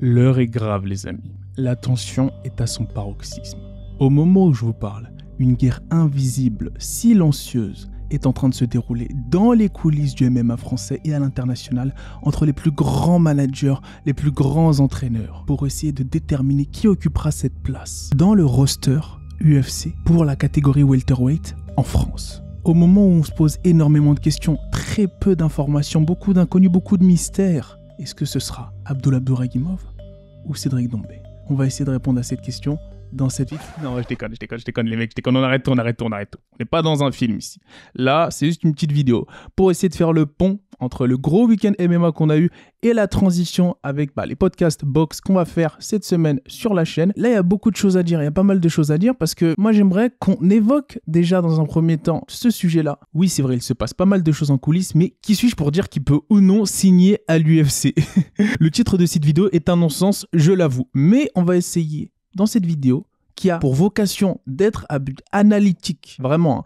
L'heure est grave, les amis. La tension est à son paroxysme. Au moment où je vous parle, une guerre invisible, silencieuse, est en train de se dérouler dans les coulisses du MMA français et à l'international entre les plus grands managers, les plus grands entraîneurs, pour essayer de déterminer qui occupera cette place dans le roster UFC pour la catégorie welterweight en France. Au moment où on se pose énormément de questions, très peu d'informations, beaucoup d'inconnus, beaucoup de mystères, est-ce que ce sera Abdul Abdouragimov ou Cédric Doumbé? On va essayer de répondre à cette question dans cette vidéo. Non, je déconne, les mecs, on arrête tout. On n'est pas dans un film ici. Là, c'est juste une petite vidéo pour essayer de faire le pont entre le gros week-end MMA qu'on a eu et la transition avec les podcasts box qu'on va faire cette semaine sur la chaîne. Là, il y a beaucoup de choses à dire, il y a pas mal de choses à dire parce que moi, j'aimerais qu'on évoque déjà dans un premier temps ce sujet-là. Oui, c'est vrai, il se passe pas mal de choses en coulisses, mais qui suis-je pour dire qu'il peut ou non signer à l'UFC? Le titre de cette vidéo est un non-sens, je l'avoue. Mais on va essayer dans cette vidéo qui a pour vocation d'être à but analytique, vraiment,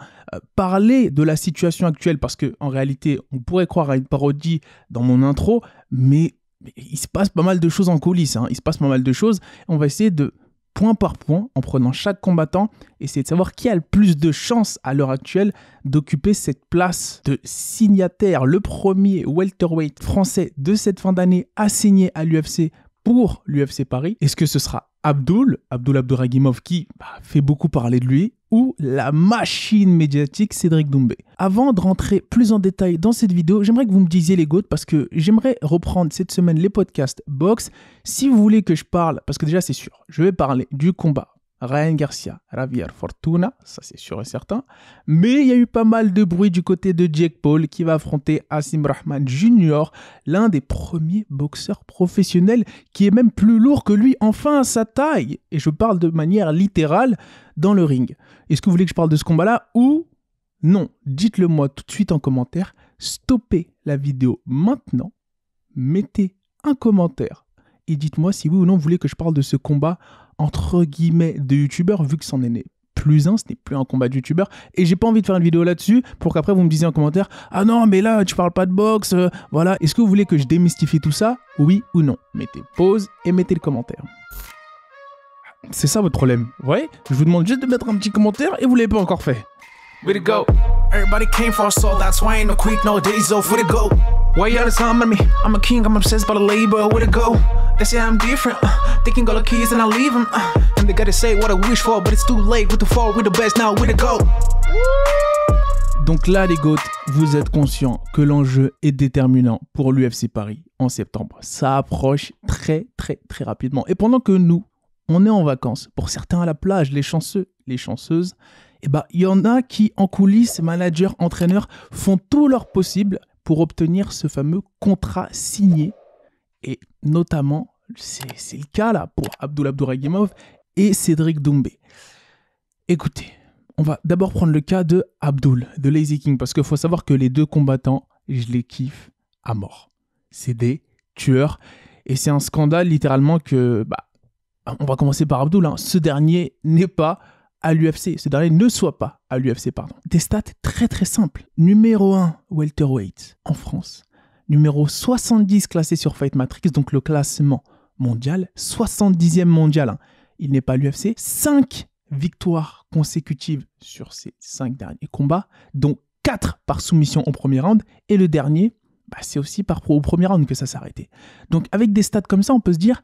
parler de la situation actuelle, parce qu'en réalité, on pourrait croire à une parodie dans mon intro, mais il se passe pas mal de choses en coulisses, il se passe pas mal de choses, on va essayer de, point par point, en prenant chaque combattant, essayer de savoir qui a le plus de chances à l'heure actuelle d'occuper cette place de signataire, le premier welterweight français de cette fin d'année à signer à l'UFC pour l'UFC Paris. Est-ce que ce sera Abdul Abdouragimov qui fait beaucoup parler de lui, ou la machine médiatique Cédric Doumbé? Avant de rentrer plus en détail dans cette vidéo, j'aimerais que vous me disiez les gouttes, parce que j'aimerais reprendre cette semaine les podcasts box. Si vous voulez que je parle, parce que déjà c'est sûr, je vais parler du combat Ryan Garcia, Javier Fortuna, ça c'est sûr et certain. Mais il y a eu pas mal de bruit du côté de Jake Paul qui va affronter Hasim Rahman Jr., l'un des premiers boxeurs professionnels qui est même plus lourd que lui, enfin à sa taille. Et je parle de manière littérale dans le ring. Est-ce que vous voulez que je parle de ce combat-là ou non? Dites-le moi tout de suite en commentaire. Stoppez la vidéo maintenant, mettez un commentaire et dites-moi si oui ou non vous voulez que je parle de ce combat entre guillemets de youtubeur, vu que c'en est né plus un, ce n'est plus un combat de youtubeur, et j'ai pas envie de faire une vidéo là-dessus pour qu'après vous me disiez en commentaire ah non mais là tu parles pas de boxe, voilà. Est-ce que vous voulez que je démystifie tout ça, oui ou non? Mettez pause et mettez le commentaire. C'est ça votre problème, ouais? Je vous demande juste de mettre un petit commentaire et vous l'avez pas encore fait. Way to go. Everybody came for us, so that's why ain't no quick, no days off. Way to go. Why you all the time on me? I'm a king, I'm obsessed by the labor. Way to go. They say I'm different. They can go the keys and I leave them. And they gotta say what I wish for, but it's too late. With the fall, we're the best now. Way to go. Donc là, les goats, vous êtes conscients que l'enjeu est déterminant pour l'UFC Paris en septembre. Ça approche très rapidement. Et pendant que nous, on est en vacances, pour certains à la plage, les chanceux, les chanceuses, il y en a qui, en coulisses, managers, entraîneurs, font tout leur possible pour obtenir ce fameux contrat signé. Et notamment, c'est le cas là pour Abdul Abdouragimov et Cédric Doumbé. Écoutez, on va d'abord prendre le cas de Abdul, de Lazy King, parce qu'il faut savoir que les deux combattants, je les kiffe à mort. C'est des tueurs. Et c'est un scandale littéralement que... on va commencer par Abdul. Ce dernier n'est pas à l'UFC. Ce dernier ne soit pas à l'UFC, pardon. Des stats très simples. Numéro 1 welterweight en France. Numéro 70 classé sur Fight Matrix, donc le classement mondial. 70e mondial. Il n'est pas à l'UFC. 5 victoires consécutives sur ces 5 derniers combats, dont 4 par soumission au premier round. Et le dernier, c'est aussi au premier round que ça s'est arrêté. Donc avec des stats comme ça, on peut se dire,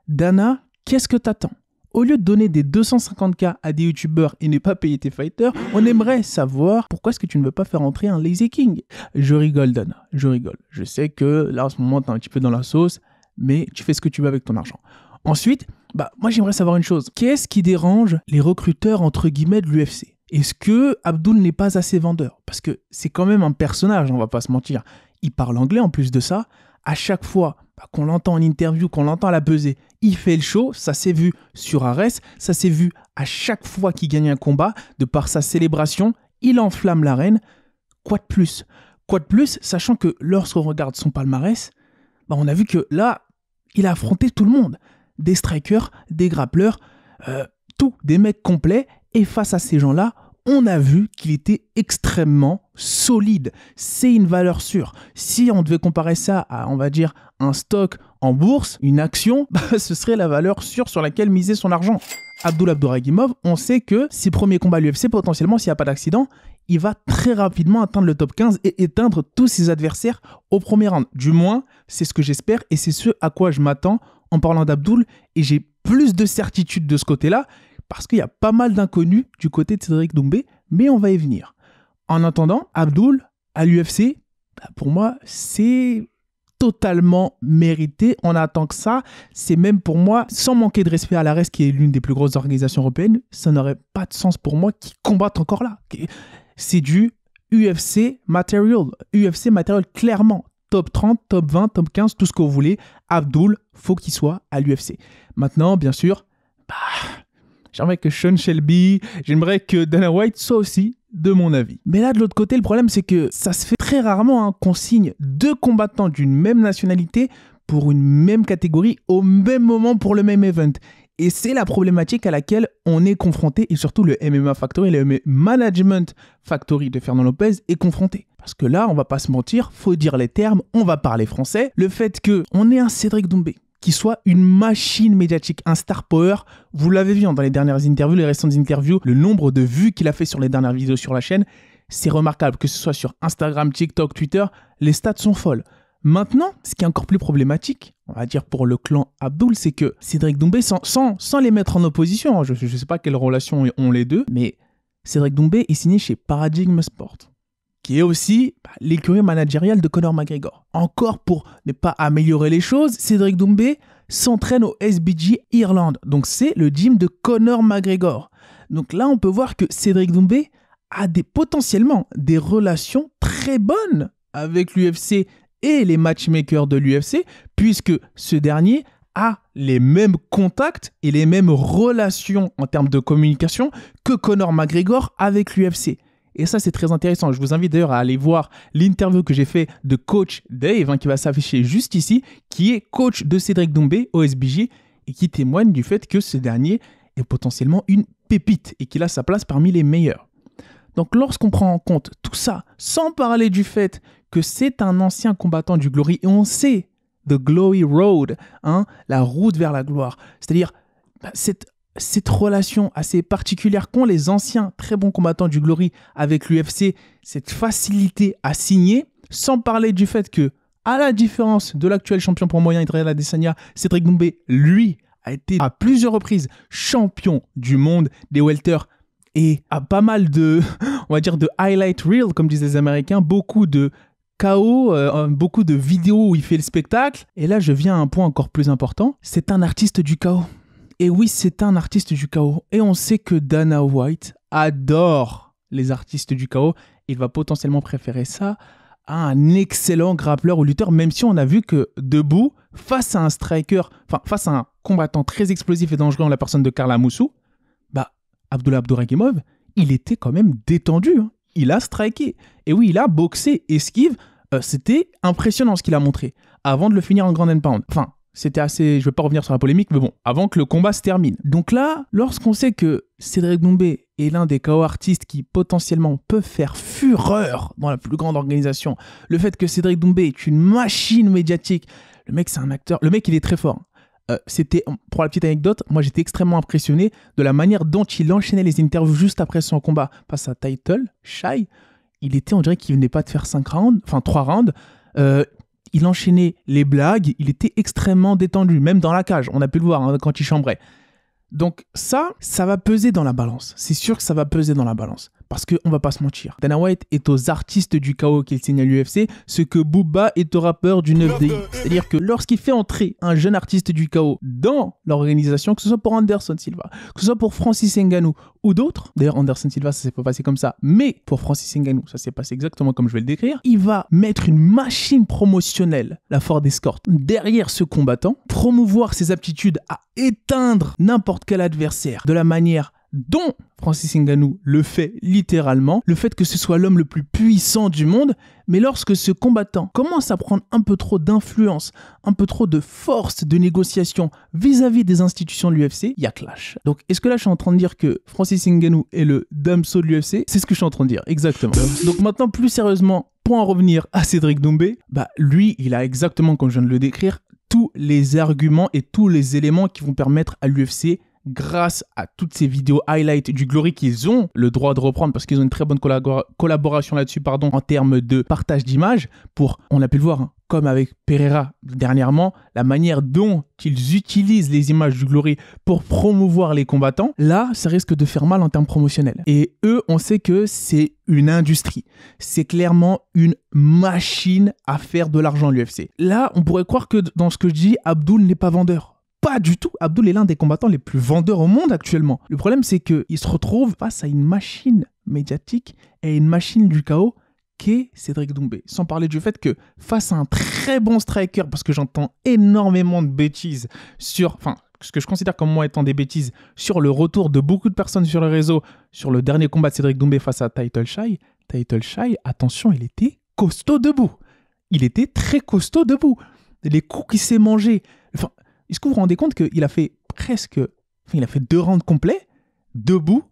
Dana, qu'est-ce que t'attends? Au lieu de donner des 250K à des youtubeurs et ne pas payer tes fighters, on aimerait savoir pourquoi est-ce que tu ne veux pas faire entrer un Lazy King. Je rigole, Dana, je rigole. Je sais que là, en ce moment, t'es un petit peu dans la sauce, mais tu fais ce que tu veux avec ton argent. Ensuite, moi, j'aimerais savoir une chose. Qu'est-ce qui dérange les recruteurs, entre guillemets, de l'UFC? Est-ce que Abdul n'est pas assez vendeur? Parce que c'est quand même un personnage, on va pas se mentir. Il parle anglais en plus de ça. À chaque fois qu'on l'entend en interview, qu'on l'entend à la pesée, il fait le show. Ça s'est vu sur Ares, ça s'est vu à chaque fois qu'il gagne un combat, de par sa célébration, il enflamme l'arène. Quoi de plus? Sachant que lorsqu'on regarde son palmarès, on a vu que là, il a affronté tout le monde. Des strikers, des grappleurs, des mecs complets. Et face à ces gens-là, on a vu qu'il était extrêmement solide. C'est une valeur sûre. Si on devait comparer ça à, on va dire, un stock En bourse, une action, ce serait la valeur sûre sur laquelle miser son argent. Abdul Abdurakhimov, on sait que ses premiers combats à l'UFC, potentiellement, s'il n'y a pas d'accident, il va très rapidement atteindre le top 15 et éteindre tous ses adversaires au premier round. Du moins, c'est ce que j'espère et c'est ce à quoi je m'attends en parlant d'Abdul. Et j'ai plus de certitude de ce côté-là parce qu'il y a pas mal d'inconnus du côté de Cédric Doumbé, mais on va y venir. En attendant, Abdul à l'UFC, pour moi, c'est totalement mérité. On attend que ça. C'est même pour moi, sans manquer de respect à l'ARES, qui est l'une des plus grosses organisations européennes, ça n'aurait pas de sens pour moi qu'ils combattent encore là. C'est du UFC Material. UFC Material, clairement. Top 30, top 20, top 15, tout ce que vous voulez. Abdul, faut qu'il soit à l'UFC. Maintenant, bien sûr, j'aimerais que Sean Shelby, j'aimerais que Dana White soit aussi de mon avis. Mais là, de l'autre côté, le problème, c'est que ça se fait très rarement qu'on signe 2 combattants d'une même nationalité pour une même catégorie au même moment pour le même event. Et c'est la problématique à laquelle on est confronté, et surtout le MMA Factory, le MMA Management Factory de Fernand Lopez est confronté. Parce que là, on va pas se mentir, faut dire les termes, on va parler français. Le fait qu'on ait un Cédric Doumbé qui soit une machine médiatique, un star power, vous l'avez vu dans les dernières interviews, les récentes interviews, le nombre de vues qu'il a fait sur les dernières vidéos sur la chaîne, c'est remarquable, que ce soit sur Instagram, TikTok, Twitter, les stats sont folles. Maintenant, ce qui est encore plus problématique, on va dire pour le clan Abdul, c'est que Cédric Doumbé, sans les mettre en opposition, je ne sais pas quelle relation ont les deux, mais Cédric Doumbé est signé chez Paradigm Sport, qui est aussi l'écurie managériale de Conor McGregor. Encore pour ne pas améliorer les choses, Cédric Doumbé s'entraîne au SBG Ireland, donc c'est le gym de Conor McGregor. Donc là, on peut voir que Cédric Doumbé a potentiellement des relations très bonnes avec l'UFC et les matchmakers de l'UFC, puisque ce dernier a les mêmes contacts et les mêmes relations en termes de communication que Conor McGregor avec l'UFC. Et ça, c'est très intéressant. Je vous invite d'ailleurs à aller voir l'interview que j'ai fait de coach Dave, qui va s'afficher juste ici, qui est coach de Cédric Doumbé au SBJ et qui témoigne du fait que ce dernier est potentiellement une pépite et qu'il a sa place parmi les meilleurs. Donc lorsqu'on prend en compte tout ça, sans parler du fait que c'est un ancien combattant du Glory, et on sait The Glory Road, la route vers la gloire, c'est-à-dire cette relation assez particulière qu'ont les anciens très bons combattants du Glory avec l'UFC, cette facilité à signer, sans parler du fait que, à la différence de l'actuel champion poids moyen Israël Adesanya, Cédric Doumbé, lui, a été à plusieurs reprises champion du monde des welters et a pas mal de, on va dire, de highlight reel, comme disent les Américains, beaucoup de KO, beaucoup de vidéos où il fait le spectacle. Et là, je viens à un point encore plus important, c'est un artiste du KO. Et oui, c'est un artiste du KO. Et on sait que Dana White adore les artistes du KO. Il va potentiellement préférer ça à un excellent grappleur ou lutteur, même si on a vu que debout, face à un striker, face à un combattant très explosif et dangereux en la personne de Karl Amoussou, Abdul Abdurakhimov, il était quand même détendu. Il a striké. Et oui, il a boxé, esquive. C'était impressionnant ce qu'il a montré avant de le finir en Ground and Pound. Enfin, c'était assez... Je ne vais pas revenir sur la polémique, mais bon, avant que le combat se termine. Donc là, lorsqu'on sait que Cédric Doumbé est l'un des KO artistes qui potentiellement peuvent faire fureur dans la plus grande organisation, le fait que Cédric Doumbé est une machine médiatique, le mec c'est un acteur, le mec il est très fort. C'était, pour la petite anecdote, moi j'étais extrêmement impressionné de la manière dont il enchaînait les interviews juste après son combat face à Title, Shy. On dirait qu'il venait pas de faire 3 rounds. Il enchaînait les blagues, il était extrêmement détendu, même dans la cage, on a pu le voir quand il chambrait. Donc ça va peser dans la balance. C'est sûr que ça va peser dans la balance. Parce qu'on va pas se mentir. Dana White est aux artistes du KO qu'il signe à l'UFC, ce que Booba est aux rappeurs du 9DI. C'est-à-dire que lorsqu'il fait entrer un jeune artiste du KO dans l'organisation, que ce soit pour Anderson Silva, que ce soit pour Francis Ngannou ou d'autres, d'ailleurs Anderson Silva ça s'est pas passé comme ça, mais pour Francis Ngannou ça s'est passé exactement comme je vais le décrire, il va mettre une machine promotionnelle, la Ford Escort, derrière ce combattant, promouvoir ses aptitudes à éteindre n'importe quel adversaire de la manière dont Francis Ngannou le fait littéralement, le fait que ce soit l'homme le plus puissant du monde, mais lorsque ce combattant commence à prendre un peu trop d'influence, un peu trop de force de négociation vis-à-vis des institutions de l'UFC, il y a clash. Donc est-ce que là je suis en train de dire que Francis Ngannou est le Damso de l'UFC? C'est ce que je suis en train de dire, exactement. Donc maintenant plus sérieusement, pour en revenir à Cédric Doumbé, lui il a exactement comme je viens de le décrire, tous les arguments et tous les éléments qui vont permettre à l'UFC, grâce à toutes ces vidéos highlights du Glory qu'ils ont le droit de reprendre parce qu'ils ont une très bonne collaboration là-dessus, en termes de partage d'images, on a pu le voir, comme avec Pereira dernièrement, la manière dont ils utilisent les images du Glory pour promouvoir les combattants, là, ça risque de faire mal en termes promotionnels. Et eux, on sait que c'est une industrie. C'est clairement une machine à faire de l'argent, l'UFC. Là, on pourrait croire que dans ce que je dis, Abdul n'est pas vendeur. Pas du tout. Abdul est l'un des combattants les plus vendeurs au monde actuellement. Le problème, c'est qu'il se retrouve face à une machine médiatique et une machine du chaos qu'est Cédric Doumbé. Sans parler du fait que face à un très bon striker, parce que j'entends énormément de bêtises sur... Enfin, ce que je considère comme moi étant des bêtises sur le retour de beaucoup de personnes sur le réseau sur le dernier combat de Cédric Doumbé face à Title Shy. Title Shy, attention, il était costaud debout. Il était très costaud debout. Les coups qu'il s'est mangés... Enfin... Est-ce que vous vous rendez compte qu'il a fait il a fait 2 rounds complets, debout.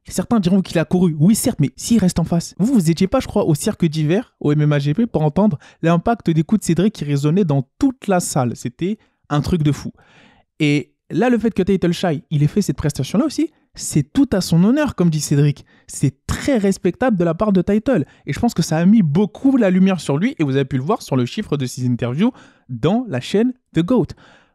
Et certains diront qu'il a couru. Oui, certes, mais s'il reste en face. Vous n'étiez pas, je crois, au cirque d'hiver, au MMAGP, pour entendre l'impact des coups de Cédric qui résonnaient dans toute la salle. C'était un truc de fou. Et là, le fait que Title Shy, il ait fait cette prestation-là aussi, c'est tout à son honneur, comme dit Cédric. C'est très respectable de la part de Title. Et je pense que ça a mis beaucoup la lumière sur lui. Et vous avez pu le voir sur le chiffre de ses interviews dans la chaîne The GOAT.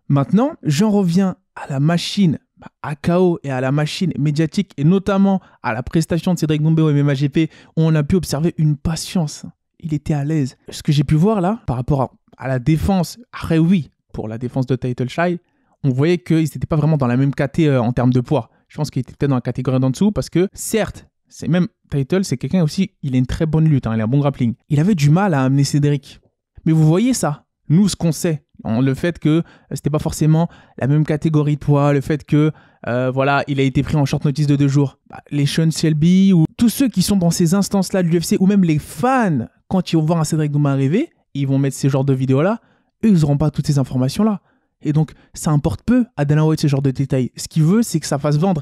Maintenant, j'en reviens à la machine à KO et à la machine médiatique et notamment à la prestation de Cédric Doumbé au MMAGP où on a pu observer une patience. Il était à l'aise. Ce que j'ai pu voir là, par rapport à la défense, après oui, pour la défense de Title Shy, on voyait qu'ils n'étaient pas vraiment dans la même caté en termes de poids. Je pense qu'il était peut-être dans la catégorie d'en dessous parce que certes, c'est même Title, c'est quelqu'un aussi, il a une très bonne lutte, il a un bon grappling. Il avait du mal à amener Cédric. Mais vous voyez ça, nous ce qu'on sait, le fait que c'était pas forcément la même catégorie de poids, le fait que il a été pris en short notice de 2 jours. Les Sean Shelby ou tous ceux qui sont dans ces instances-là de l'UFC ou même les fans, quand ils vont voir un Cédric Doumbé arriver, ils vont mettre ces genres de vidéos-là, eux, ils n'auront pas toutes ces informations-là. Et donc, ça importe peu à Dana White ce genre de détails. Ce qu'il veut, c'est que ça fasse vendre.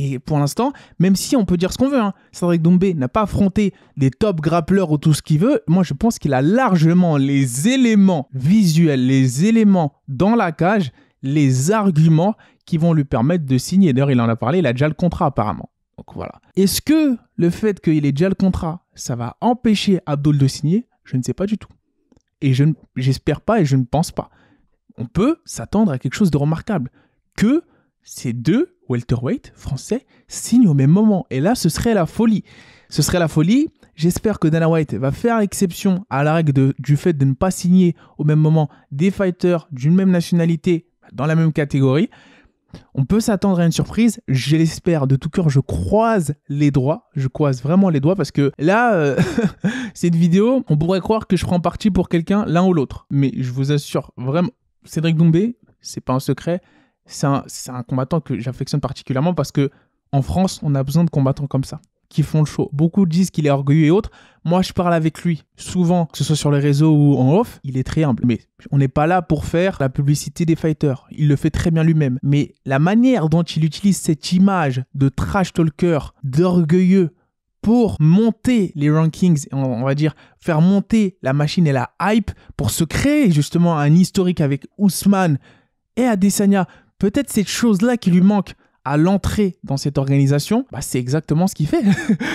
Et pour l'instant, même si on peut dire ce qu'on veut, Cédric Doumbé n'a pas affronté des top grappleurs ou tout ce qu'il veut, moi je pense qu'il a largement les éléments visuels, les éléments dans la cage, les arguments qui vont lui permettre de signer. D'ailleurs, il en a parlé, il a déjà le contrat apparemment. Donc voilà. Est-ce que le fait qu'il ait déjà le contrat, ça va empêcher Abdul de signer? Je ne sais pas du tout. Et j'espère pas et je ne pense pas. On peut s'attendre à quelque chose de remarquable. Que ces 2 welterweight français signent au même moment. Et là, ce serait la folie. Ce serait la folie. J'espère que Dana White va faire exception à la règle du fait de ne pas signer au même moment des fighters d'une même nationalité dans la même catégorie. On peut s'attendre à une surprise. Je l'espère de tout cœur. Je croise les doigts. Je croise vraiment les doigts parce que là, cette vidéo, on pourrait croire que je prends parti pour quelqu'un, l'un ou l'autre. Mais je vous assure, vraiment, Cédric Doumbé, c'est pas un secret. C'est un combattant que j'affectionne particulièrement parce qu'en France, on a besoin de combattants comme ça, qui font le show. Beaucoup disent qu'il est orgueilleux et autres. Moi, je parle avec lui souvent, que ce soit sur les réseaux ou en off. Il est très humble. Mais on n'est pas là pour faire la publicité des fighters. Il le fait très bien lui-même. Mais la manière dont il utilise cette image de trash talker, d'orgueilleux, pour monter les rankings, on va dire, faire monter la machine et la hype, pour se créer justement un historique avec Ousmane et Adesanya, peut-être cette chose-là qui lui manque à l'entrée dans cette organisation, c'est exactement ce qu'il fait.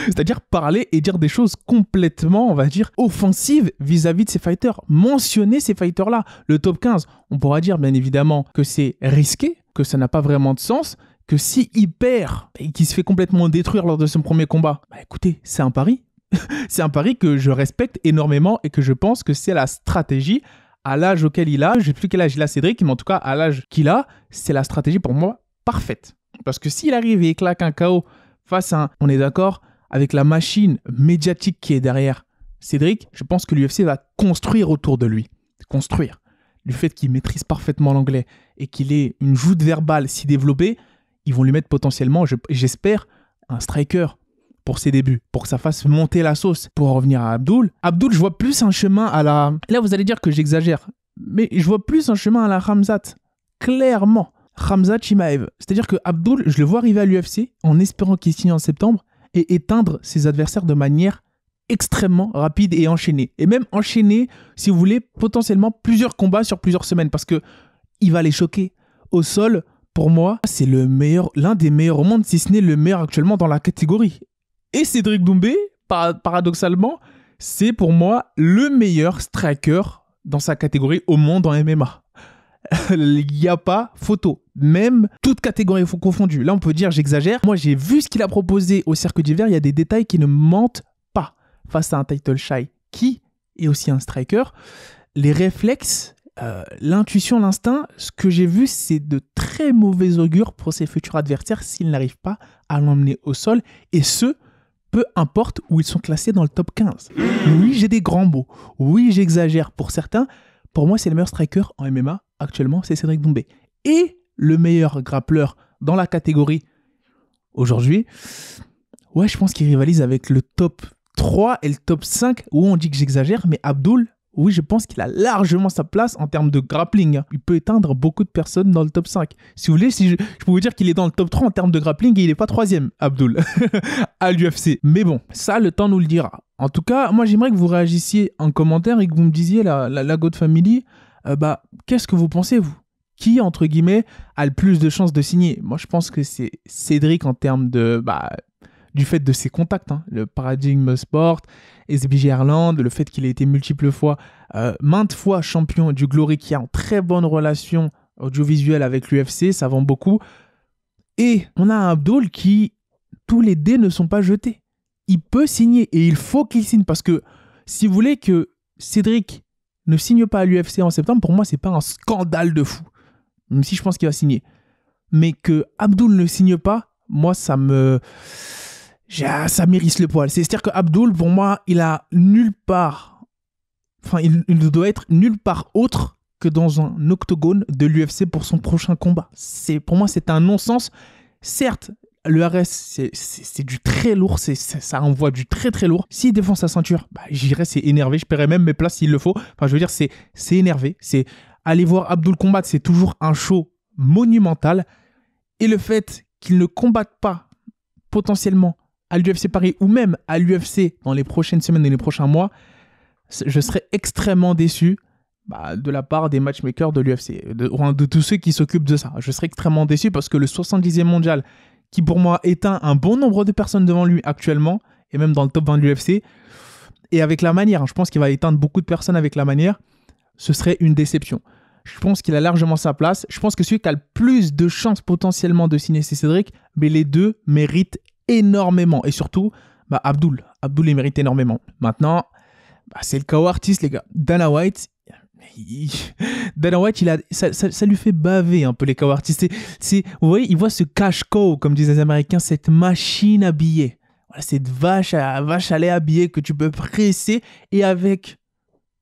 C'est-à-dire parler et dire des choses complètement, on va dire, offensives vis-à-vis de ces fighters. Mentionner ces fighters-là. Le top 15, on pourra dire bien évidemment que c'est risqué, que ça n'a pas vraiment de sens, que s'il perd et qu'il se fait complètement détruire lors de son premier combat, écoutez, c'est un pari. C'est un pari que je respecte énormément et que je pense que c'est la stratégie à l'âge auquel il a. Je ne sais plus quel âge il a Cédric, mais en tout cas, à l'âge qu'il a, c'est la stratégie pour moi parfaite. Parce que s'il arrive et il claque un KO face à on est d'accord, avec la machine médiatique qui est derrière Cédric, je pense que l'UFC va construire autour de lui. Construire. Du fait qu'il maîtrise parfaitement l'anglais et qu'il ait une joute verbale si développée, ils vont lui mettre potentiellement, j'espère, un striker pour ses débuts, pour que ça fasse monter la sauce. Pour en revenir à Abdul, je vois plus un chemin à la... Là, vous allez dire que j'exagère, mais je vois plus un chemin à la Khamzat. Clairement. Khamzat Chimaev. C'est-à-dire que Abdul, je le vois arriver à l'UFC en espérant qu'il signe en septembre et éteindre ses adversaires de manière extrêmement rapide et enchaîné. Et même enchaîner, si vous voulez, potentiellement plusieurs combats sur plusieurs semaines parce que il va les choquer. Au sol, pour moi, c'est l'un des meilleurs au monde, si ce n'est le meilleur actuellement dans la catégorie. Et Cédric Doumbé, paradoxalement, c'est pour moi le meilleur striker dans sa catégorie au monde en MMA. Il n'y a pas photo. Même toute catégorie confondue. Là, on peut dire, j'exagère. Moi, j'ai vu ce qu'il a proposé au Cirque d'Hiver. Il y a des détails qui ne mentent pas. Face à un title shy qui est aussi un striker, les réflexes, l'intuition, l'instinct, ce que j'ai vu, c'est de très mauvais augure pour ses futurs adversaires s'ils n'arrivent pas à l'emmener au sol. Et ce, peu importe où ils sont classés dans le top 15. Oui, j'ai des grands mots. Oui, j'exagère pour certains. Pour moi, c'est le meilleur striker en MMA actuellement, c'est Cédric Doumbé. Et le meilleur grappleur dans la catégorie aujourd'hui, ouais, je pense qu'il rivalise avec le top 3 et le top 5, où on dit que j'exagère, mais Abdul, oui, je pense qu'il a largement sa place en termes de grappling. Il peut éteindre beaucoup de personnes dans le top 5. Si vous voulez, je peux vous dire qu'il est dans le top 3 en termes de grappling et il n'est pas 3e, Abdul, à l'UFC. Mais bon, ça, le temps nous le dira. En tout cas, moi, j'aimerais que vous réagissiez en commentaire et que vous me disiez, la God Family, qu'est-ce que vous pensez, vous ? Qui, entre guillemets, a le plus de chances de signer ? Moi, je pense que c'est Cédric en termes de... du fait de ses contacts, le Paradigm Sport, SBG Ireland, le fait qu'il ait été multiples fois, maintes fois champion du Glory, qui a une très bonne relation audiovisuelle avec l'UFC, ça vend beaucoup. Et on a un Abdul qui, tous les dés ne sont pas jetés. Il peut signer et il faut qu'il signe parce que si vous voulez que Cédric ne signe pas à l'UFC en septembre, pour moi, c'est pas un scandale de fou, même si je pense qu'il va signer. Mais que Abdul ne signe pas, moi, ça m'érisse le poil. C'est-à-dire que Abdul, pour moi, il a nulle part... Enfin, il doit être nulle part autre que dans un octogone de l'UFC pour son prochain combat. Pour moi, c'est un non-sens. Certes, le RS, c'est du très lourd. Ça envoie du très, très lourd. S'il défend sa ceinture, j'irais, c'est énervé. Je paierais même mes places s'il le faut. Enfin, je veux dire, c'est énervé. C'est aller voir Abdul combattre, c'est toujours un show monumental. Et le fait qu'il ne combatte pas potentiellement à l'UFC Paris ou même à l'UFC dans les prochaines semaines et les prochains mois, je serais extrêmement déçu de la part des matchmakers de l'UFC, de tous ceux qui s'occupent de ça. Je serais extrêmement déçu parce que le 70e mondial, qui pour moi éteint un bon nombre de personnes devant lui actuellement, et même dans le top 20 de l'UFC, et avec la manière, je pense qu'il va éteindre beaucoup de personnes avec la manière, ce serait une déception. Je pense qu'il a largement sa place. Je pense que celui qui a le plus de chances potentiellement de signer, c'est Cédric, mais les deux méritent énormément. Et surtout, Abdul, il mérite énormément. Maintenant, c'est le KO artiste, les gars. Dana White, ça lui fait baver un peu les KO artistes. Vous voyez, il voit ce cash cow, comme disent les Américains, cette machine à billets. Voilà, cette vache à lait à billets que tu peux presser. Et avec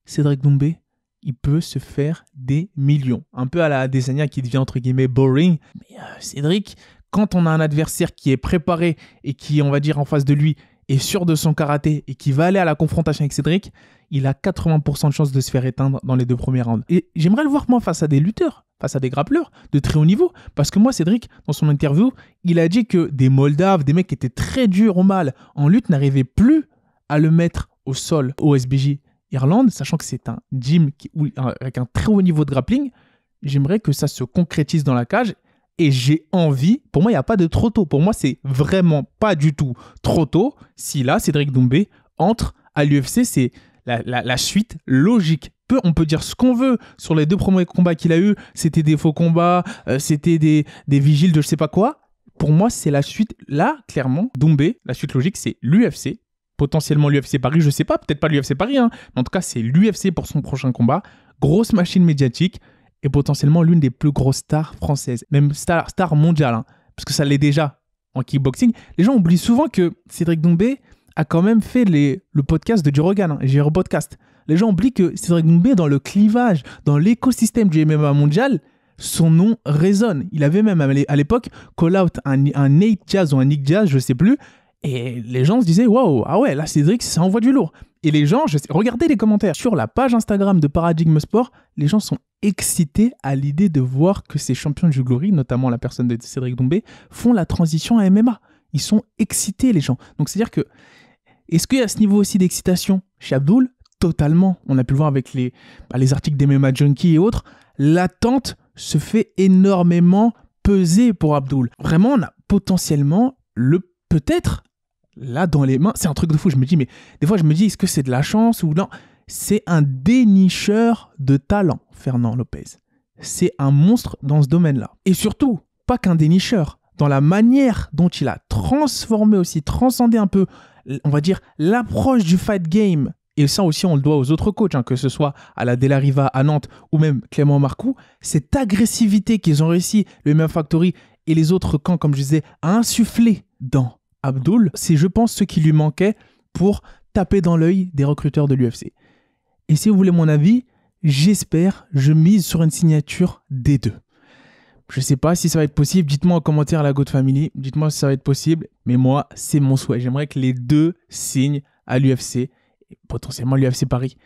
Cédric Doumbé, il peut se faire des millions. Un peu à la Adesanya qui devient entre guillemets boring. Mais Cédric, quand on a un adversaire qui est préparé et qui, on va dire, en face de lui, est sûr de son karaté et qui va aller à la confrontation avec Cédric, il a 80% de chances de se faire éteindre dans les 2 premiers rounds. Et j'aimerais le voir, moi, face à des lutteurs, face à des grappleurs de très haut niveau. Parce que moi, Cédric, dans son interview, il a dit que des Moldaves, des mecs qui étaient très durs au mal en lutte, n'arrivaient plus à le mettre au sol au SBJ Irlande, sachant que c'est un gym avec un très haut niveau de grappling. J'aimerais que ça se concrétise dans la cage. Et j'ai envie, pour moi, il n'y a pas de trop tôt. Pour moi, c'est vraiment pas du tout trop tôt. Si là, Cédric Doumbé entre à l'UFC, c'est la suite logique. On peut dire ce qu'on veut sur les 2 premiers combats qu'il a eu. C'était des faux combats, c'était des vigiles de je sais pas quoi. Pour moi, c'est la suite. Là, clairement, Doumbé, la suite logique, c'est l'UFC. Potentiellement l'UFC Paris, je sais pas, peut-être pas l'UFC Paris. Mais en tout cas, c'est l'UFC pour son prochain combat. Grosse machine médiatique. Et potentiellement l'une des plus grosses stars françaises, même star mondiale, parce que ça l'est déjà en kickboxing. Les gens oublient souvent que Cédric Doumbé a quand même fait le podcast de Joe Rogan, GR Podcast. Les gens oublient que Cédric Doumbé, dans le clivage, dans l'écosystème du MMA mondial, son nom résonne. Il avait même à l'époque call out un Nate Diaz ou un Nick Diaz, je sais plus, et les gens se disaient waouh, ah ouais, là Cédric, ça envoie du lourd. Et les gens, regardez les commentaires sur la page Instagram de Paradigm Sport, les gens sont excités à l'idée de voir que ces champions du Glory, notamment la personne de Cédric Doumbé, font la transition à MMA. Ils sont excités, les gens. Donc c'est-à-dire que Est-ce qu'il y a ce niveau aussi d'excitation chez Abdul? Totalement. On a pu le voir avec les articles des MMA Junkie et autres. L'attente se fait énormément peser pour Abdul. Vraiment, on a potentiellement peut-être là dans les mains. C'est un truc de fou. Je me dis, mais des fois, je me dis, est-ce que c'est de la chance ou non? C'est un dénicheur de talent, Fernand Lopez. C'est un monstre dans ce domaine-là. Et surtout, pas qu'un dénicheur. Dans la manière dont il a transformé aussi, transcendé un peu, on va dire, l'approche du fight game. Et ça aussi, on le doit aux autres coachs, que ce soit à la De La Riva à Nantes ou même Clément Marcoux. Cette agressivité qu'ils ont réussi, le MMA Factory et les autres camps, comme je disais, à insuffler dans Abdul, c'est, je pense, ce qui lui manquait pour taper dans l'œil des recruteurs de l'UFC. Et si vous voulez mon avis, je mise sur une signature des deux. Je ne sais pas si ça va être possible. Dites-moi en commentaire à la Goat Family. Dites-moi si ça va être possible. Mais moi, c'est mon souhait. J'aimerais que les deux signent à l'UFC. Et potentiellement l'UFC Paris.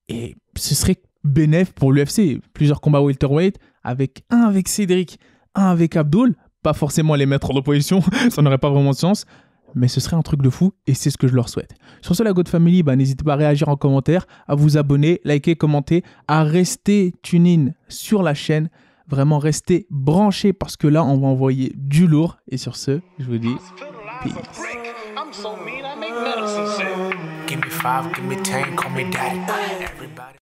Et ce serait bénéf pour l'UFC. Plusieurs combats welterweight. Un avec Cédric, un avec Abdul. Pas forcément les mettre en opposition. Ça n'aurait pas vraiment de sens. Mais ce serait un truc de fou. Et c'est ce que je leur souhaite. Sur ce, la Goat Family, n'hésitez pas à réagir en commentaire. À vous abonner, liker, commenter. À rester tune-in sur la chaîne. Vraiment, restez branchés parce que là, on va envoyer du lourd. Et sur ce, je vous dis peace. Give me 5, give me 10, call me daddy. Everybody.